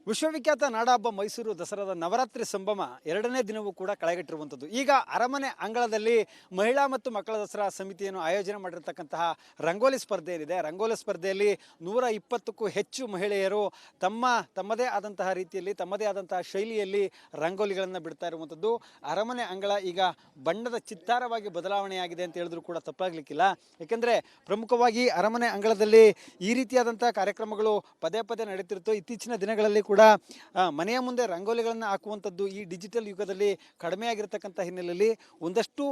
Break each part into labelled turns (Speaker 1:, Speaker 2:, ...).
Speaker 1: ವಿಶ್ವವಿಖ್ಯಾತ ನಾಡಹಬ್ಬ ಮೈಸೂರು ದಸರಾದ ನವರಾತ್ರಿ ಸಂಭ್ರಮ ಎರಡನೇ ದಿನವೂ ಕೂಡ ಕಳೆಗಟ್ಟಿರುವಂಥದ್ದು. ಈಗ ಅರಮನೆ ಅಂಗಳದಲ್ಲಿ ಮಹಿಳಾ ಮತ್ತು ಮಕ್ಕಳ ದಸರಾ ಸಮಿತಿಯನ್ನು ಆಯೋಜನೆ ಮಾಡಿರತಕ್ಕಂತಹ ರಂಗೋಲಿ ಸ್ಪರ್ಧೆ ಏನಿದೆ, ರಂಗೋಲಿ ಸ್ಪರ್ಧೆಯಲ್ಲಿ 120ಕ್ಕೂ ಹೆಚ್ಚು ಮಹಿಳೆಯರು ತಮ್ಮದೇ ಆದಂತಹ ರೀತಿಯಲ್ಲಿ ತಮ್ಮದೇ ಆದಂತಹ ಶೈಲಿಯಲ್ಲಿ ರಂಗೋಲಿಗಳನ್ನು ಬಿಡ್ತಾ ಇರುವಂಥದ್ದು. ಅರಮನೆ ಅಂಗಳ ಈಗ ಬಣ್ಣದ ಚಿತ್ತಾರವಾಗಿ ಬದಲಾವಣೆಯಾಗಿದೆ ಅಂತ ಹೇಳಿದ್ರು ಕೂಡ ತಪ್ಪಾಗಲಿಕ್ಕಿಲ್ಲ. ಯಾಕೆಂದರೆ ಪ್ರಮುಖವಾಗಿ ಅರಮನೆ ಅಂಗಳದಲ್ಲಿ ಈ ರೀತಿಯಾದಂಥ ಕಾರ್ಯಕ್ರಮಗಳು ಪದೇ ಪದೇ ನಡೀತಿರುತ್ತೋ. ಇತ್ತೀಚಿನ ದಿನಗಳಲ್ಲಿ ಕೂಡ ಮನೆಯ ಮುಂದೆ ರಂಗೋಲಿಗಳನ್ನು ಹಾಕುವಂಥದ್ದು ಈ ಡಿಜಿಟಲ್ ಯುಗದಲ್ಲಿ ಕಡಿಮೆ ಆಗಿರತಕ್ಕಂಥ ಹಿನ್ನೆಲೆಯಲ್ಲಿ ಒಂದಷ್ಟು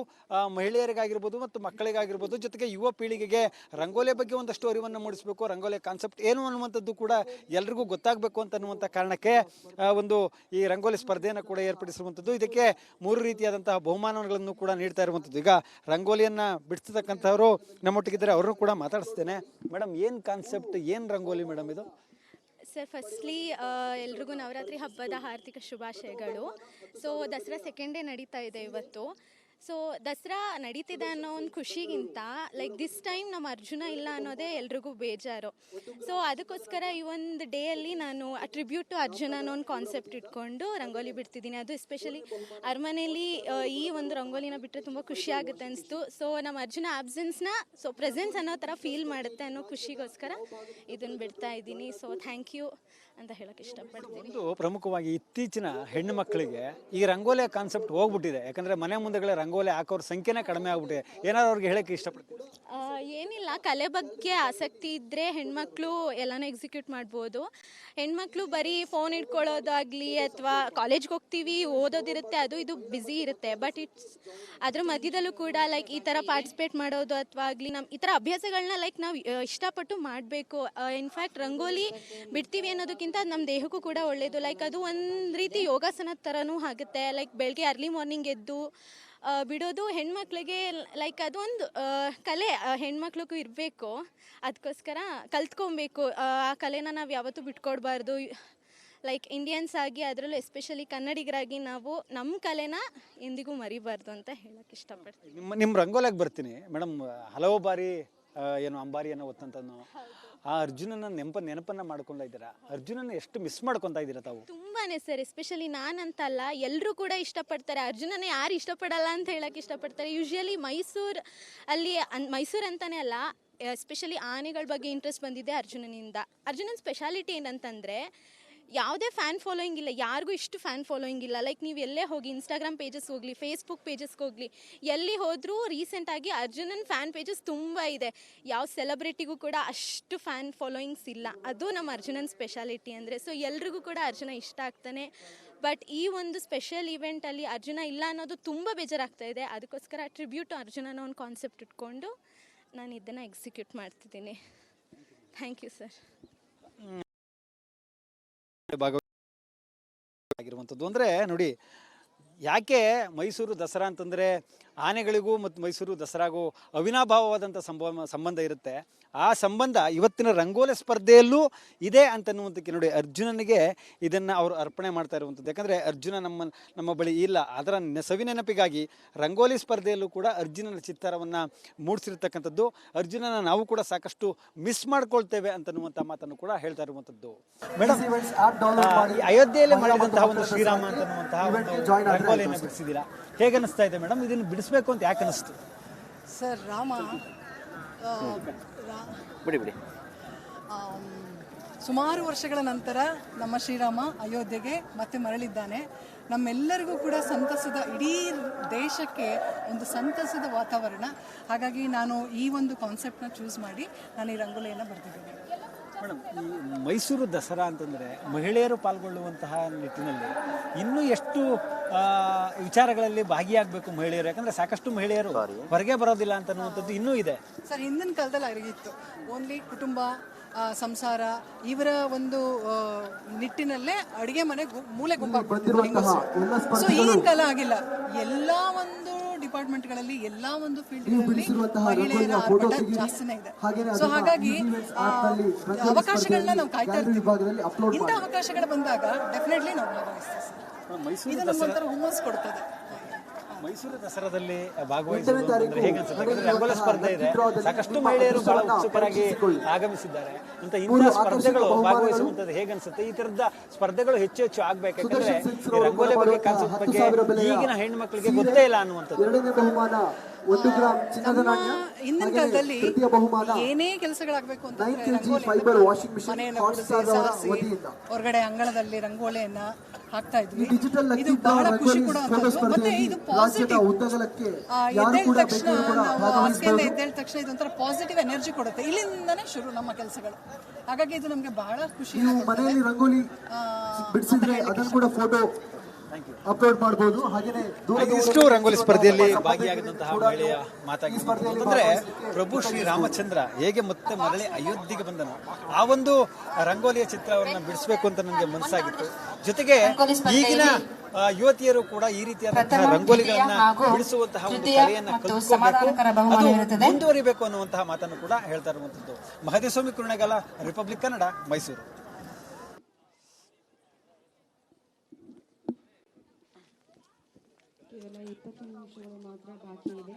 Speaker 1: ಮಹಿಳೆಯರಿಗಾಗಿರ್ಬೋದು ಮತ್ತು ಮಕ್ಕಳಿಗಾಗಿರ್ಬೋದು, ಜೊತೆಗೆ ಯುವ ಪೀಳಿಗೆಗೆ ರಂಗೋಲಿಯ ಬಗ್ಗೆ ಒಂದಷ್ಟು ಅರಿವನ್ನು ಮೂಡಿಸಬೇಕು, ರಂಗೋಲಿಯ ಕಾನ್ಸೆಪ್ಟ್ ಏನು ಅನ್ನುವಂಥದ್ದು ಕೂಡ ಎಲ್ರಿಗೂ ಗೊತ್ತಾಗಬೇಕು ಅಂತನ್ನುವಂಥ ಕಾರಣಕ್ಕೆ ಒಂದು ಈ ರಂಗೋಲಿ ಸ್ಪರ್ಧೆಯನ್ನು ಕೂಡ ಏರ್ಪಡಿಸಿರುವಂಥದ್ದು. ಇದಕ್ಕೆ 3 ರೀತಿಯಾದಂತಹ ಬಹುಮಾನಗಳನ್ನು ಕೂಡ ನೀಡ್ತಾ ಇರುವಂಥದ್ದು. ಈಗ ರಂಗೋಲಿಯನ್ನು ಬಿಡಿಸ್ತಕ್ಕಂಥವರು ನಮ್ಮೊಟ್ಟಿಗಿದ್ದಾರೆ, ಅವ್ರನ್ನೂ ಕೂಡ ಮಾತಾಡಿಸ್ತೇನೆ. ಮೇಡಮ್, ಏನು ಕಾನ್ಸೆಪ್ಟ್, ಏನು ರಂಗೋಲಿ ಮೇಡಮ್ ಇದು?
Speaker 2: ಸರ್, ಫಸ್ಟ್ಲಿ ಎಲ್ರಿಗೂ ನವರಾತ್ರಿ ಹಬ್ಬದ ಹಾರ್ದಿಕ ಶುಭಾಶಯಗಳು. ಸೊ ದಸರಾ ಸೆಕೆಂಡ್ ಡೇ ನಡೀತಾ ಇದೆ ಇವತ್ತು. ಸೊ ದಸರಾ ನಡೀತಿದೆ ಅನ್ನೋ ಒಂದು ಖುಷಿಗಿಂತ ದಿಸ್ ಟೈಮ್ ನಮ್ಮ ಅರ್ಜುನ ಇಲ್ಲ ಅನ್ನೋದೇ ಎಲ್ರಿಗೂ ಬೇಜಾರು. ಸೊ ಅದಕ್ಕೋಸ್ಕರ ಈ ಒಂದು ಡೇಯಲ್ಲಿ ನಾನು ಟ್ರಿಬ್ಯೂಟ್ ಟು ಅರ್ಜುನ ಅನ್ನೋ ಒಂದು ಕಾನ್ಸೆಪ್ಟ್ ಇಟ್ಕೊಂಡು ರಂಗೋಲಿ ಬಿಡ್ತಿದ್ದೀನಿ. ಅದು ಎಸ್ಪೆಷಲಿ ಅರಮನೆಯಲ್ಲಿ ಈ ಒಂದು ರಂಗೋಲಿನ ಬಿಟ್ಟರೆ ತುಂಬ ಖುಷಿ ಆಗುತ್ತೆ ಅನಿಸ್ತು. ಸೊ ನಮ್ಮ ಅರ್ಜುನ ಆಬ್ಸೆನ್ಸ್ನ ಪ್ರೆಸೆನ್ಸ್ ಅನ್ನೋ ಥರ ಫೀಲ್ ಮಾಡುತ್ತೆ ಅನ್ನೋ ಖುಷಿಗೋಸ್ಕರ ಇದನ್ನು ಬಿಡ್ತಾ ಇದ್ದೀನಿ. ಸೊ ಥ್ಯಾಂಕ್ ಯು ಅಂತ ಹೇಳೋಕ್ಕೆ ಇಷ್ಟಪಡ್ತೀನಿ.
Speaker 1: ಇದು ಪ್ರಮುಖವಾಗಿ ಇತ್ತೀಚಿನ ಹೆಣ್ಣು ಮಕ್ಕಳಿಗೆ ಈ ರಂಗೋಲಿಯ ಕಾನ್ಸೆಪ್ಟ್ ಹೋಗ್ಬಿಟ್ಟಿದೆ. ಯಾಕಂದರೆ ಮನೆ ಮುಂದೆಗಳೇ ರಂಗೋಲಿ ಹಾಕೋರ ಸಂಖ್ಯೆನೇ ಕಡಿಮೆ ಆಗ್ಬಿಟ್ಟಿದೆ. ಏನಾದ್ರು ಅವ್ರಿಗೆ ಹೇಳೋಕ್ಕೆ ಇಷ್ಟಪಡ್ತೀನಿ?
Speaker 2: ಏನಿಲ್ಲ, ಕಲೆ ಬಗ್ಗೆ ಆಸಕ್ತಿ ಇದ್ದರೆ ಹೆಣ್ಮಕ್ಳು ಎಲ್ಲನೂ ಎಕ್ಸಿಕ್ಯೂಟ್ ಮಾಡ್ಬೋದು. ಹೆಣ್ಮಕ್ಳು ಬರೀ ಫೋನ್ ಇಟ್ಕೊಳ್ಳೋದಾಗಲಿ ಅಥವಾ ಕಾಲೇಜ್ಗೆ ಹೋಗ್ತೀವಿ, ಓದೋದಿರುತ್ತೆ, ಅದು ಇದು ಬ್ಯುಸಿ ಇರುತ್ತೆ. ಬಟ್ ಅದ್ರ ಮಧ್ಯದಲ್ಲೂ ಕೂಡ ಈ ಥರ ಪಾರ್ಟಿಸಿಪೇಟ್ ಮಾಡೋದು ಅಥವಾ ಆಗಲಿ ಈ ಥರ ಅಭ್ಯಾಸಗಳನ್ನ ನಾವು ಇಷ್ಟಪಟ್ಟು ಮಾಡಬೇಕು. ಇನ್ಫ್ಯಾಕ್ಟ್ ರಂಗೋಲಿ ಬಿಡ್ತೀವಿ ಅನ್ನೋದಕ್ಕಿಂತ ನಮ್ಮ ದೇಹಕ್ಕೂ ಕೂಡ ಒಳ್ಳೆಯದು. ಅದು ಒಂದು ರೀತಿ ಯೋಗಾಸನದ ಥರನೂ ಆಗುತ್ತೆ. ಬೆಳಗ್ಗೆ ಅರ್ಲಿ ಮಾರ್ನಿಂಗ್ ಎದ್ದು ಬಿಡೋದು ಹೆಣ್ಮಕ್ಳಿಗೆ ಅದೊಂದು ಕಲೆ ಹೆಣ್ಮಕ್ಳಿಗೂ ಇರಬೇಕು. ಅದಕ್ಕೋಸ್ಕರ ಕಲ್ತ್ಕೊಬೇಕು. ಆ ಕಲೆನ ನಾವು ಯಾವತ್ತೂ ಬಿಟ್ಕೊಡ್ಬಾರ್ದು. ಇಂಡಿಯನ್ಸ್ ಆಗಿ, ಅದರಲ್ಲೂ ಎಸ್ಪೆಷಲಿ ಕನ್ನಡಿಗರಾಗಿ ನಾವು ನಮ್ಮ ಕಲೆನ ಎಂದಿಗೂ ಮರಿಬಾರ್ದು ಅಂತ ಹೇಳಕ್ಕೆ ಇಷ್ಟಪಡ್ತೀನಿ.
Speaker 1: ನಿಮ್ಮ ರಂಗೋಲಿಗೆ ಬರ್ತೀನಿ ಮೇಡಮ್. ಹಲವು ಬಾರಿ ಏನು ಅಂಬಾರಿಯನ್ನು ಹೊತ್ತಂತನೋ ಆ ಅರ್ಜುನನ ನೆನಪನ್ನು ಮಾಡ್ಕೊಳ್ತಾ ಇದ್ದೀರಾ? ಅರ್ಜುನನ ಎಷ್ಟು ಮಿಸ್ ಮಾಡ್ಕೊತಾ ಇದ್ದೀರಾ ತಾವು?
Speaker 2: ತುಂಬಾನೇ ಸರ್. ಎಸ್ಪೆಷಲಿ ನಾನಂತಲ್ಲ, ಎಲ್ಲರೂ ಕೂಡ ಇಷ್ಟಪಡ್ತಾರೆ. ಅರ್ಜುನನ ಯಾರು ಇಷ್ಟಪಡಲ್ಲ ಅಂತ ಹೇಳಕ್ಕೆ ಇಷ್ಟಪಡ್ತಾರೆ. ಯೂಶ್ವಲಿ ಮೈಸೂರು ಅಂತಾನೆ ಅಲ್ಲ, ಎಸ್ಪೆಷಲಿ ಆನೆಗಳ ಬಗ್ಗೆ ಇಂಟ್ರೆಸ್ಟ್ ಬಂದಿದೆ ಅರ್ಜುನನಿಂದ. ಅರ್ಜುನನ ಸ್ಪೆಷಾಲಿಟಿ ಏನಂತಂದರೆ ಯಾವುದೇ ಫ್ಯಾನ್ ಫಾಲೋಯಿಂಗ್ ಇಲ್ಲ, ಯಾರಿಗೂ ಇಷ್ಟು ಫ್ಯಾನ್ ಫಾಲೋಯಿಂಗ್ ಇಲ್ಲ. ನೀವು ಎಲ್ಲೇ ಹೋಗಿ, ಇನ್ಸ್ಟಾಗ್ರಾಮ್ ಪೇಜಸ್ ಹೋಗಲಿ, ಫೇಸ್ಬುಕ್ ಪೇಜಸ್ಗೆ ಹೋಗಲಿ, ಎಲ್ಲಿ ಹೋದರೂ ರೀಸೆಂಟಾಗಿ ಅರ್ಜುನನ್ ಫ್ಯಾನ್ ಪೇಜಸ್ ತುಂಬ ಇದೆ. ಯಾವ ಸೆಲೆಬ್ರಿಟಿಗೂ ಕೂಡ ಅಷ್ಟು ಫ್ಯಾನ್ ಫಾಲೋಯಿಂಗ್ಸ್ ಇಲ್ಲ. ಅದು ನಮ್ಮ ಅರ್ಜುನನ್ ಸ್ಪೆಷಾಲಿಟಿ ಅಂದರೆ. ಸೊ ಎಲ್ರಿಗೂ ಕೂಡ ಅರ್ಜುನ ಇಷ್ಟ ಆಗ್ತಾನೆ. ಬಟ್ ಈ ಒಂದು ಸ್ಪೆಷಲ್ ಇವೆಂಟಲ್ಲಿ ಅರ್ಜುನ ಇಲ್ಲ ಅನ್ನೋದು ತುಂಬ ಬೇಜಾರಾಗ್ತಾ ಇದೆ. ಅದಕ್ಕೋಸ್ಕರ ಟ್ರಿಬ್ಯೂಟ್ ಟು ಅರ್ಜುನ ಒಂದು ಕಾನ್ಸೆಪ್ಟ್ ಇಟ್ಕೊಂಡು ನಾನು ಇದನ್ನು ಎಕ್ಸಿಕ್ಯೂಟ್ ಮಾಡ್ತಿದ್ದೀನಿ. Thank you sir.
Speaker 1: ಆಗಿರುವಂಥದ್ದು ಅಂದರೆ ನೋಡಿ, ಯಾಕೆ ಮೈಸೂರು ದಸರಾ ಅಂತಂದರೆ ಆನೆಗಳಿಗೂ ಮತ್ತು ಮೈಸೂರು ದಸರಾಗೂ ಅವಿನಾಭಾವವಾದಂಥ ಸಂಬಂಧ ಇರುತ್ತೆ. ಆ ಸಂಬಂಧ ಇವತ್ತಿನ ರಂಗೋಲಿ ಸ್ಪರ್ಧೆಯಲ್ಲೂ ಇದೆ ಅಂತನ್ನುವಂಥಕ್ಕೆ ನೋಡಿ, ಅರ್ಜುನನಿಗೆ ಇದನ್ನು ಅವರು ಅರ್ಪಣೆ ಮಾಡ್ತಾ ಇರುವಂಥದ್ದು. ಯಾಕಂದರೆ ಅರ್ಜುನ ನಮ್ಮ ಬಳಿ ಇಲ್ಲ, ಅದರ ಸವಿನೆನಪಿಗಾಗಿ ರಂಗೋಲಿ ಸ್ಪರ್ಧೆಯಲ್ಲೂ ಕೂಡ ಅರ್ಜುನನ ಚಿತ್ತಾರವನ್ನು ಮೂಡಿಸಿರ್ತಕ್ಕಂಥದ್ದು. ಅರ್ಜುನನ ನಾವು ಕೂಡ ಸಾಕಷ್ಟು ಮಿಸ್ ಮಾಡ್ಕೊಳ್ತೇವೆ ಅಂತನ್ನುವಂಥ ಮಾತನ್ನು ಕೂಡ ಹೇಳ್ತಾ ಇರುವಂಥದ್ದು. ಮೇಡಮ್, ಅಯೋಧ್ಯೆಯಲ್ಲಿ ಮಾಡಿದಂತಹ ಒಂದು ಶ್ರೀರಾಮ ಅಂತನ್ನುವಂತಹ ರಂಗೋಲಿಯನ್ನು ಬಿಡಿಸಿದ್ದೀರಾ, ಹೇಗೆ ಅನಿಸ್ತಾ ಇದೆ ಮೇಡಮ್? ಇದನ್ನು ಬಿಡಿಸ್ಬೇಕು ಅಂತ ಯಾಕೆ ಅನಿಸ್ತು
Speaker 3: ಸರ್? ರಾಮ
Speaker 1: ಬಿಡಿ
Speaker 3: ಸುಮಾರು ವರ್ಷಗಳ ನಂತರ ನಮ್ಮ ಶ್ರೀರಾಮ ಅಯೋಧ್ಯೆಗೆ ಮತ್ತೆ ಮರಳಿದ್ದಾನೆ. ನಮ್ಮೆಲ್ಲರಿಗೂ ಕೂಡ ಸಂತಸದ, ಇಡೀ ದೇಶಕ್ಕೆ ಒಂದು ಸಂತಸದ ವಾತಾವರಣ. ಹಾಗಾಗಿ ನಾನು ಈ ಒಂದು ಕಾನ್ಸೆಪ್ಟ್ನ ಚೂಸ್ ಮಾಡಿ ನಾನು ಈ ರಂಗೋಲಿಯನ್ನು ಬರೆದಿದ್ದೀನಿ.
Speaker 1: ಮೇಡಮ್, ಈ ಮೈಸೂರು ದಸರಾ ಅಂತಂದರೆ ಮಹಿಳೆಯರು ಪಾಲ್ಗೊಳ್ಳುವಂತಹ ನಿಟ್ಟಿನಲ್ಲಿ ಇನ್ನೂ ಎಷ್ಟು ವಿಚಾರಗಳಲ್ಲಿ ಭಾಗಿಯಾಗಬೇಕು ಮಹಿಳೆಯರು? ಯಾಕಂದರೆ ಸಾಕಷ್ಟು ಮಹಿಳೆಯರು ಹೊರಗೆ ಬರೋದಿಲ್ಲ ಅಂತನ್ನುವಂಥದ್ದು ಇನ್ನೂ ಇದೆ
Speaker 3: ಸರ್. ಹಿಂದಿನ ಕಾಲದಲ್ಲಿ ಆಗಿತ್ತು, ಓನ್ಲಿ ಕುಟುಂಬ, ಸಂಸಾರ, ಇವರ ಒಂದು ನಿಟ್ಟಿನಲ್ಲೇ ಅಡುಗೆ ಮನೆ ಮೂಲೆ ಗುಂಪಾಗ್ಬಿಡ್ತಿದ್ರು. ಸೊ ಈಗಿನ ಕಾಲ ಆಗಿಲ್ಲ. ಎಲ್ಲ ಒಂದು ಡಿಪಾರ್ಟ್ಮೆಂಟ್ಗಳಲ್ಲಿ, ಎಲ್ಲ ಒಂದು ಫೀಲ್ಡ್ಗಳಲ್ಲಿ ಮಹಿಳೆಯರ ಆರ್ಭಟ ಜಾಸ್ತಿನೇ ಇದೆ. ಸೊ ಹಾಗಾಗಿ ಅವಕಾಶಗಳನ್ನ ನಾವು ಕಾಯ್ತಾ ಇರ್ತೀವಿ. ಇಂಥ ಅವಕಾಶಗಳು ಬಂದಾಗ ಡೆಫಿನೆಟ್ಲಿ ನಾವು ಭಾಗವಹಿಸ್ತೀವಿ ಸರ್. ಇದು ನಮ್ಮಂತರ ಹುಮ್ಮಸ್ ಕೊಡ್ತದೆ.
Speaker 1: ಮೈಸೂರು ದಸರಾದಲ್ಲಿ ಭಾಗವಹಿಸುವುದು ಅಂತಂದ್ರೆ ಹೇಗೆ ಅನ್ಸುತ್ತೆ? ಯಾಕಂದ್ರೆ ರಂಗೋಲಿ ಸ್ಪರ್ಧೆ ಇದೆ, ಸಾಕಷ್ಟು ಮಹಿಳೆಯರು ಬಹಳ ಉತ್ಸುಕರಾಗಿ ಆಗಮಿಸಿದ್ದಾರೆ. ಅಂತ ಇಂಥ ಸ್ಪರ್ಧೆಗಳು ಭಾಗವಹಿಸುವಂತದ್ದು ಹೇಗೆ ಅನ್ಸುತ್ತೆ? ಈ ತರದ ಸ್ಪರ್ಧೆಗಳು ಹೆಚ್ಚು ಹೆಚ್ಚು ಆಗ್ಬೇಕು, ಯಾಕಂದ್ರೆ ಈ ರಂಗೋಲಿ ಬಗ್ಗೆ ಕಾನ್ಸೆಪ್ಟ್ ಬಗ್ಗೆ ಈಗಿನ ಹೆಣ್ಮಕ್ಳಿಗೆ ಗೊತ್ತೇ ಇಲ್ಲ ಅನ್ನುವಂಥದ್ದು.
Speaker 3: ಹಿಂದಿನ ಕಾಲದಲ್ಲಿ ಏನೇ ಕೆಲಸಗಳಾಗಬೇಕು ಅಂತ ಹೊರಗಡೆ ಅಂಗಳದಲ್ಲಿ ರಂಗೋಲಿಯನ್ನ ಹಾಕ್ತಾ ಇದ್ವಿ. ಇದು ಬಹಳ ಖುಷಿ ಕೊಡುವಂಥದ್ದು. ಮತ್ತೆ ಇದು ಪಾಸಿಟಿವ್. ಎದ್ದೇಳ ತಕ್ಷಣ ನಾವು ಹಾಸಿಗೆಯಿಂದ ಎದ್ದೇಳ ತಕ್ಷಣ ಇದೊಂಥರ ಪಾಸಿಟಿವ್ ಎನರ್ಜಿ ಕೊಡುತ್ತೆ. ಇಲ್ಲಿಂದನೇ ಶುರು ನಮ್ಮ ಕೆಲಸಗಳು. ಹಾಗಾಗಿ ಇದು ನಮ್ಗೆ ಬಹಳ ಖುಷಿ.
Speaker 4: ಮನೆಯಲ್ಲಿ ರಂಗೋಲಿ ಬಿಡಿಸಿದ್ರೆ ಅದನ್ನು ಕೂಡ ಫೋಟೋ ಅಪ್ಲೋಡ್ ಮಾಡಬಹುದು. ಹಾಗೇನೆ
Speaker 1: ಇಷ್ಟು ರಂಗೋಲಿ ಸ್ಪರ್ಧೆಯಲ್ಲಿ ಭಾಗಿಯಾಗಿದ್ದಂತಹ ಮಹಿಳೆಯ ಮಾತಾಗಿದ್ರೆ ಪ್ರಭು ಶ್ರೀ ರಾಮಚಂದ್ರ ಹೇಗೆ ಮತ್ತೆ ಮರಳಿ ಅಯೋಧ್ಯೆಗೆ ಬಂದನು, ಆ ಒಂದು ರಂಗೋಲಿಯ ಚಿತ್ರವನ್ನ ಬಿಡಿಸಬೇಕು ಅಂತ ನನಗೆ ಮನಸ್ಸಾಗಿತ್ತು. ಜೊತೆಗೆ ಈಗಿನ ಯುವತಿಯರು ಕೂಡ ಈ ರೀತಿಯಾದಂತಹ ರಂಗೋಲಿಗಳನ್ನ ಬಿಡಿಸುವಂತಹ ಒಂದು ಕಲೆಯನ್ನ ಕಲಿತ್ಕೊಳ್ಬೇಕು, ಅದು ಮುಂದುವರಿಬೇಕು ಅನ್ನುವಂತಹ ಮಾತನ್ನು ಕೂಡ ಹೇಳ್ತಾ ಇರುವಂತದ್ದು. ಮಹದೇವಸ್ವಾಮಿ ಕುರುಣಗಾಲ, ರಿಪಬ್ಲಿಕ್ ಕನ್ನಡ, ಮೈಸೂರು.
Speaker 5: ಕೇವಲ 20 ನಿಮಿಷಗಳು ಮಾತ್ರ ಬಾಕಿ ಇದೆ.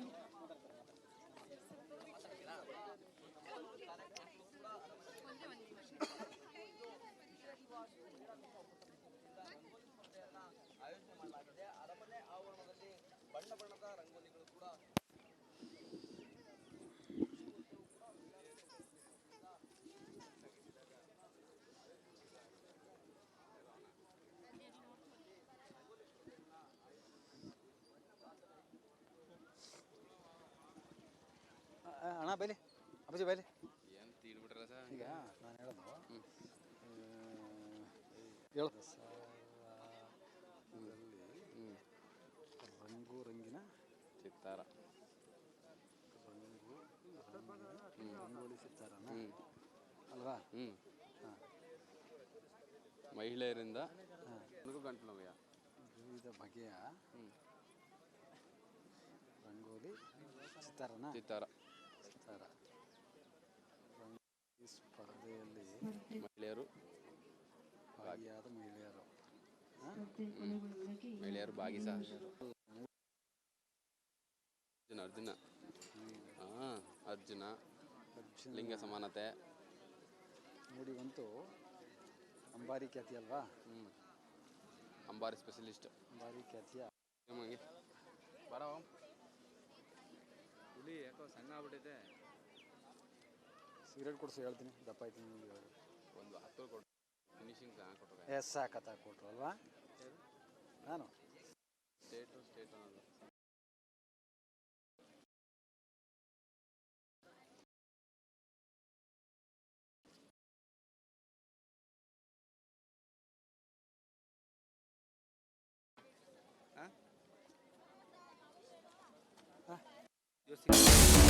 Speaker 1: ಅಣ್ಣ ಬೈಲಿ, ಅಪ್ಪಾಜಿ ಬೈಲಿ. ಈಗ ನಾನು ಹೇಳೋದು ರಂಗು ರಂಗಿನ ಚಿತ್ತಾರ, ರಂಗೋಲಿ ಚಿತ್ತಾರನ ಅಲ್ವಾ?
Speaker 6: ಮಹಿಳೆಯರಿಂದ ಗಂಟಲು
Speaker 1: ವಿವಿಧ ಬಗೆಯ ರಂಗೋಲಿ ಚಿತ್ತಾರನ ಚಿತ್ತಾರ ಈ ಸ್ಪರ್ಧೆಯಲ್ಲಿ
Speaker 6: ಮಹಿಳೆಯರು
Speaker 1: ಭಾಗಿಯಾದ
Speaker 6: ಮಹಿಳೆಯರು ಭಾಗಿಸ ಅರ್ಜುನ ಅರ್ಜುನ ಲಿಂಗ ಸಮಾನತೆ
Speaker 1: ನೋಡಿ ಬಂತು. ಅಂಬಾರಿ ಖ್ಯಾತಿ ಅಲ್ವಾ?
Speaker 6: ಅಂಬಾರಿ ಸ್ಪೆಷಲಿಸ್ಟ್,
Speaker 1: ಅಂಬಾರಿ ಖ್ಯಾತಿಯ
Speaker 6: ಬರೋ ಹುಲಿ ಯಾಕೋ ಸಣ್ಣ ಆಗ್ಬಿಟ್ಟಿದೆ.
Speaker 1: ಸಿಗರೇಟ್ ಕೊಡಿಸು ಹೇಳ್ತೀನಿ, ದಪ್ಪ ಆಯ್ತೀನಿ.
Speaker 6: ಒಂದು 10 ಕೊಟ್ಟು ಫಿನಿಶಿಂಗ್ ಕೊಟ್ಟರು.
Speaker 1: ಎಸ್ ಸಾಕತ್ತ ಕೊಟ್ಟರು ಅಲ್ವಾ? ನಾನು
Speaker 6: ಸ್ಟೇಟ್ ಅನ್ನೋದು
Speaker 1: ಹಾಂ